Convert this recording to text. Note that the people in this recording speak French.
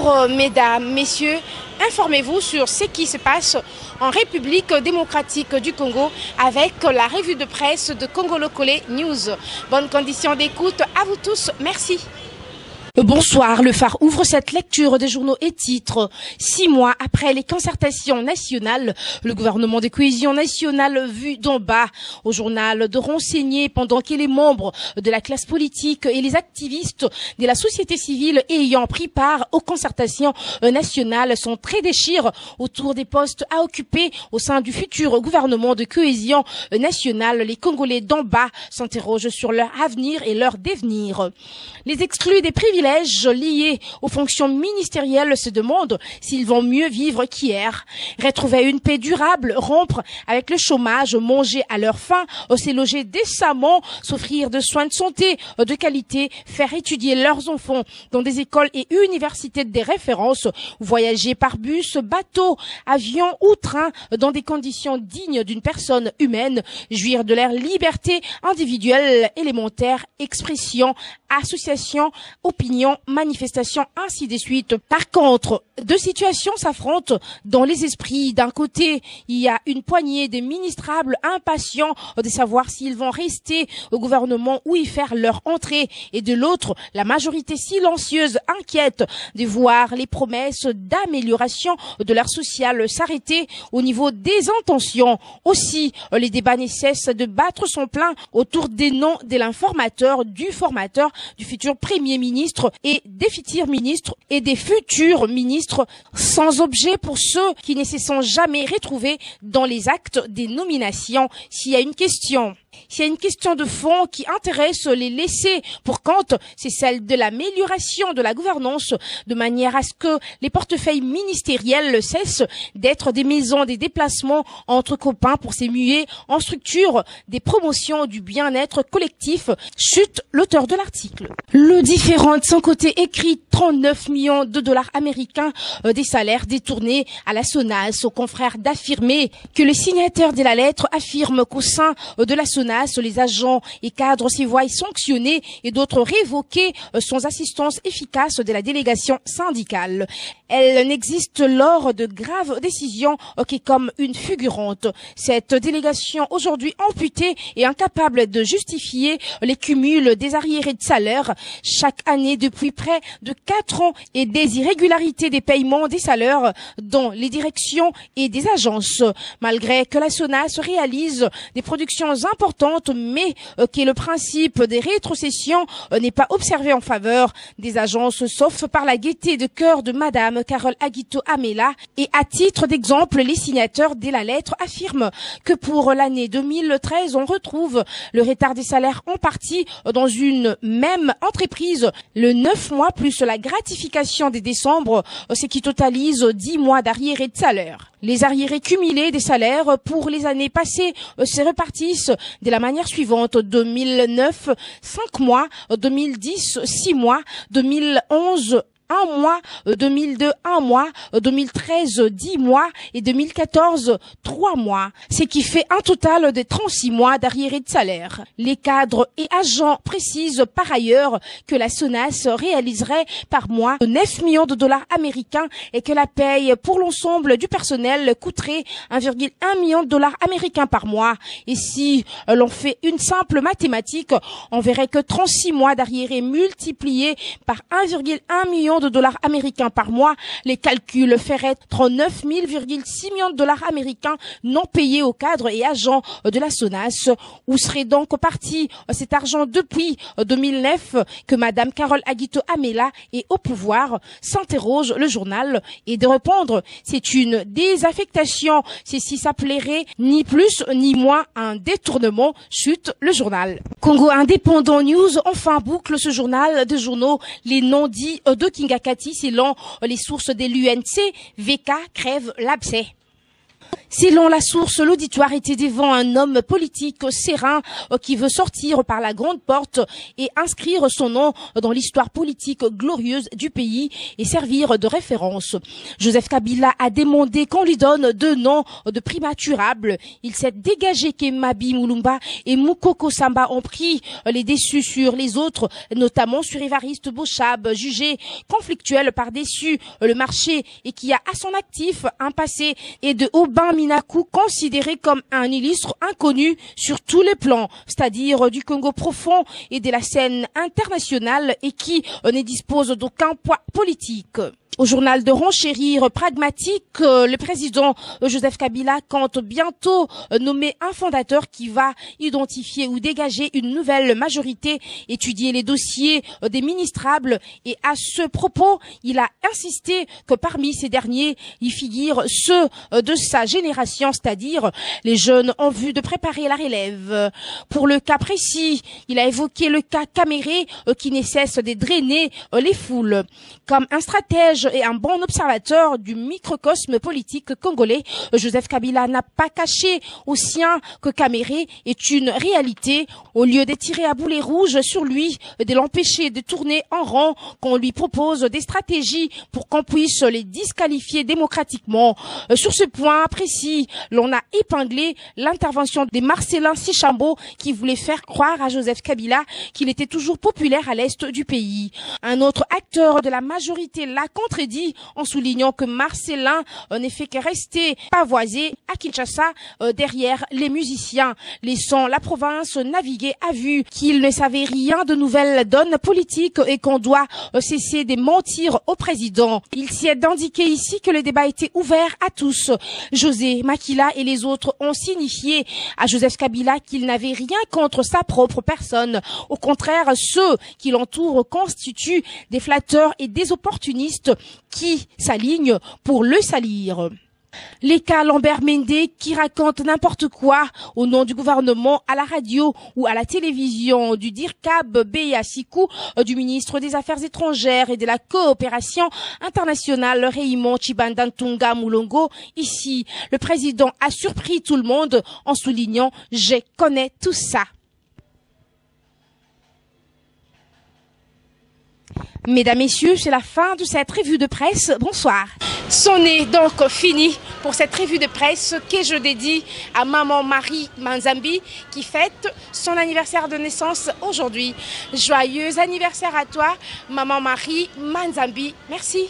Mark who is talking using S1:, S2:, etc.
S1: Bonjour mesdames, messieurs, informez-vous sur ce qui se passe en République démocratique du Congo avec la revue de presse de Congolo Collé News. Bonne condition d'écoute à vous tous, merci. Bonsoir, le phare ouvre cette lecture des journaux et titres. 6 mois après les concertations nationales, le gouvernement de cohésion nationale vu d'en bas. Au journal de renseigner pendant que les membres de la classe politique et les activistes de la société civile ayant pris part aux concertations nationales sont très déchirés autour des postes à occuper au sein du futur gouvernement de cohésion nationale. Les Congolais d'en bas s'interrogent sur leur avenir et leur devenir. Les exclus des privilèges liés aux fonctions ministérielles se demandent s'ils vont mieux vivre qu'hier. Retrouver une paix durable, rompre avec le chômage, manger à leur faim, se loger décemment, s'offrir de soins de santé de qualité, faire étudier leurs enfants dans des écoles et universités de référence, voyager par bus, bateau, avion ou train dans des conditions dignes d'une personne humaine, jouir de leur liberté individuelle élémentaire, expression, association, opinion, manifestation, ainsi de suite. Par contre, deux situations s'affrontent dans les esprits. D'un côté, il y a une poignée de ministrables impatients de savoir s'ils vont rester au gouvernement ou y faire leur entrée. Et de l'autre, la majorité silencieuse inquiète de voir les promesses d'amélioration de leur social s'arrêter au niveau des intentions. Aussi, les débats ne cessent de battre son plein autour des noms de l'informateur, du formateur, du futur Premier ministre et des futurs ministres et des futurs ministres sans objet pour ceux qui ne se sont jamais retrouvés dans les actes des nominations. S'il y a une question de fond qui intéresse les laissés pour compte, c'est celle de l'amélioration de la gouvernance de manière à ce que les portefeuilles ministériels cessent d'être des maisons des déplacements entre copains pour s'émuer en structure des promotions du bien-être collectif, chute l'auteur de l'article. Le différent de son côté écrit 39 millions de dollars américains des salaires détournés à la SONAS. Aux confrères d'affirmer que le signataire de la lettre affirme qu'au sein de la SONAS, les agents et cadres s'y voient sanctionnés et d'autres révoqués sans assistance efficace de la délégation syndicale. Elle n'existe lors de graves décisions que comme une fulgurante. Cette délégation aujourd'hui amputée et incapable de justifier les cumuls des arriérés de salaire chaque année depuis près de 4 ans et des irrégularités des paiements des salaires dans les directions et des agences. Malgré que la SONAS réalise des productions importantes, mais que le principe des rétrocessions n'est pas observé en faveur des agences, sauf par la gaieté de cœur de Madame Carole Aguito Amela. Et à titre d'exemple, les signataires de la lettre affirment que pour l'année 2013, on retrouve le retard des salaires en partie dans une même entreprise, le 9 mois plus la gratification des décembre, ce qui totalise 10 mois d'arriérés de salaire. Les arriérés cumulés des salaires pour les années passées se répartissent de la manière suivante: 2009, 5 mois, 2010, 6 mois, 2011, 1 mois, 2002, 1 mois, 2013, 10 mois et 2014, 3 mois. Ce qui fait un total de 36 mois d'arriérés de salaire. Les cadres et agents précisent par ailleurs que la SONAS réaliserait par mois 9 millions de dollars américains et que la paye pour l'ensemble du personnel coûterait 1,1 million de dollars américains par mois. Et si l'on fait une simple mathématique, on verrait que 36 mois d'arriérés multipliés par 1,1 million de dollars américains par mois, les calculs feraient 39,6 millions de dollars américains non payés aux cadres et agents de la SONAS. Où serait donc parti cet argent depuis 2009 que Madame Carole Aguito Amela est au pouvoir? S'interroge le journal, et de répondre, c'est une désaffectation, ceci s'appellerait ni plus ni moins un détournement, chute le journal. Congo Indépendant News enfin boucle ce journal de journaux les noms dits de Kingakati selon les sources de l'UNC. VK crève l'abcès. Selon la source, l'auditoire était devant un homme politique serein qui veut sortir par la grande porte et inscrire son nom dans l'histoire politique glorieuse du pays et servir de référence. Joseph Kabila a demandé qu'on lui donne 2 noms de primaturables. Il s'est dégagé qu'Emabi Mulumba et Mukoko Samba ont pris les déçus sur les autres, notamment sur Évariste Bochab, jugé conflictuel par-dessus le marché et qui a à son actif un passé, et de Aubin Minakou, considéré comme un illustre inconnu sur tous les plans, c'est-à-dire du Congo profond et de la scène internationale, et qui ne dispose d'aucun poids politique. Au journal de renchérir pragmatique, le président Joseph Kabila compte bientôt nommer un fondateur qui va identifier ou dégager une nouvelle majorité, étudier les dossiers des ministrables, et à ce propos, il a insisté que parmi ces derniers, y figurent ceux de sa génération, c'est-à-dire les jeunes en vue de préparer la relève. Pour le cas précis, il a évoqué le cas Caméré qui ne cesse de drainer les foules. Comme un stratège et un bon observateur du microcosme politique congolais, Joseph Kabila n'a pas caché aux siens que Caméré est une réalité. Au lieu de tirer à boulet rouge sur lui, de l'empêcher de tourner en rond, qu'on lui propose des stratégies pour qu'on puisse les disqualifier démocratiquement. Sur ce point précis, l'on a épinglé l'intervention de Marcellin Sichambo qui voulait faire croire à Joseph Kabila qu'il était toujours populaire à l'est du pays. Un autre acteur de la majorité l'a contredit en soulignant que Marcellin ne fait que rester pavoisé à Kinshasa derrière les musiciens, laissant la province naviguer à vue, qu'il ne savait rien de nouvelles donnes politiques et qu'on doit cesser de mentir au président. Il s'y est indiqué ici que le débat était ouvert à tous. José Makila et les autres ont signifié à Joseph Kabila qu'il n'avait rien contre sa propre personne. Au contraire, ceux qui l'entourent constituent des flatteurs et des opportunistes qui s'alignent pour le salir. Les cas Lambert Mende qui raconte n'importe quoi au nom du gouvernement à la radio ou à la télévision, du DIRCAB Beya Sikou, du ministre des Affaires étrangères et de la coopération internationale Raymond Chibandantunga Mulongo. Ici, le président a surpris tout le monde en soulignant « Je connais tout ça ». Mesdames, Messieurs, c'est la fin de cette revue de presse. Bonsoir. C'en est donc fini pour cette revue de presse que je dédie à Maman Marie Manzambi qui fête son anniversaire de naissance aujourd'hui. Joyeux anniversaire à toi, Maman Marie Manzambi. Merci.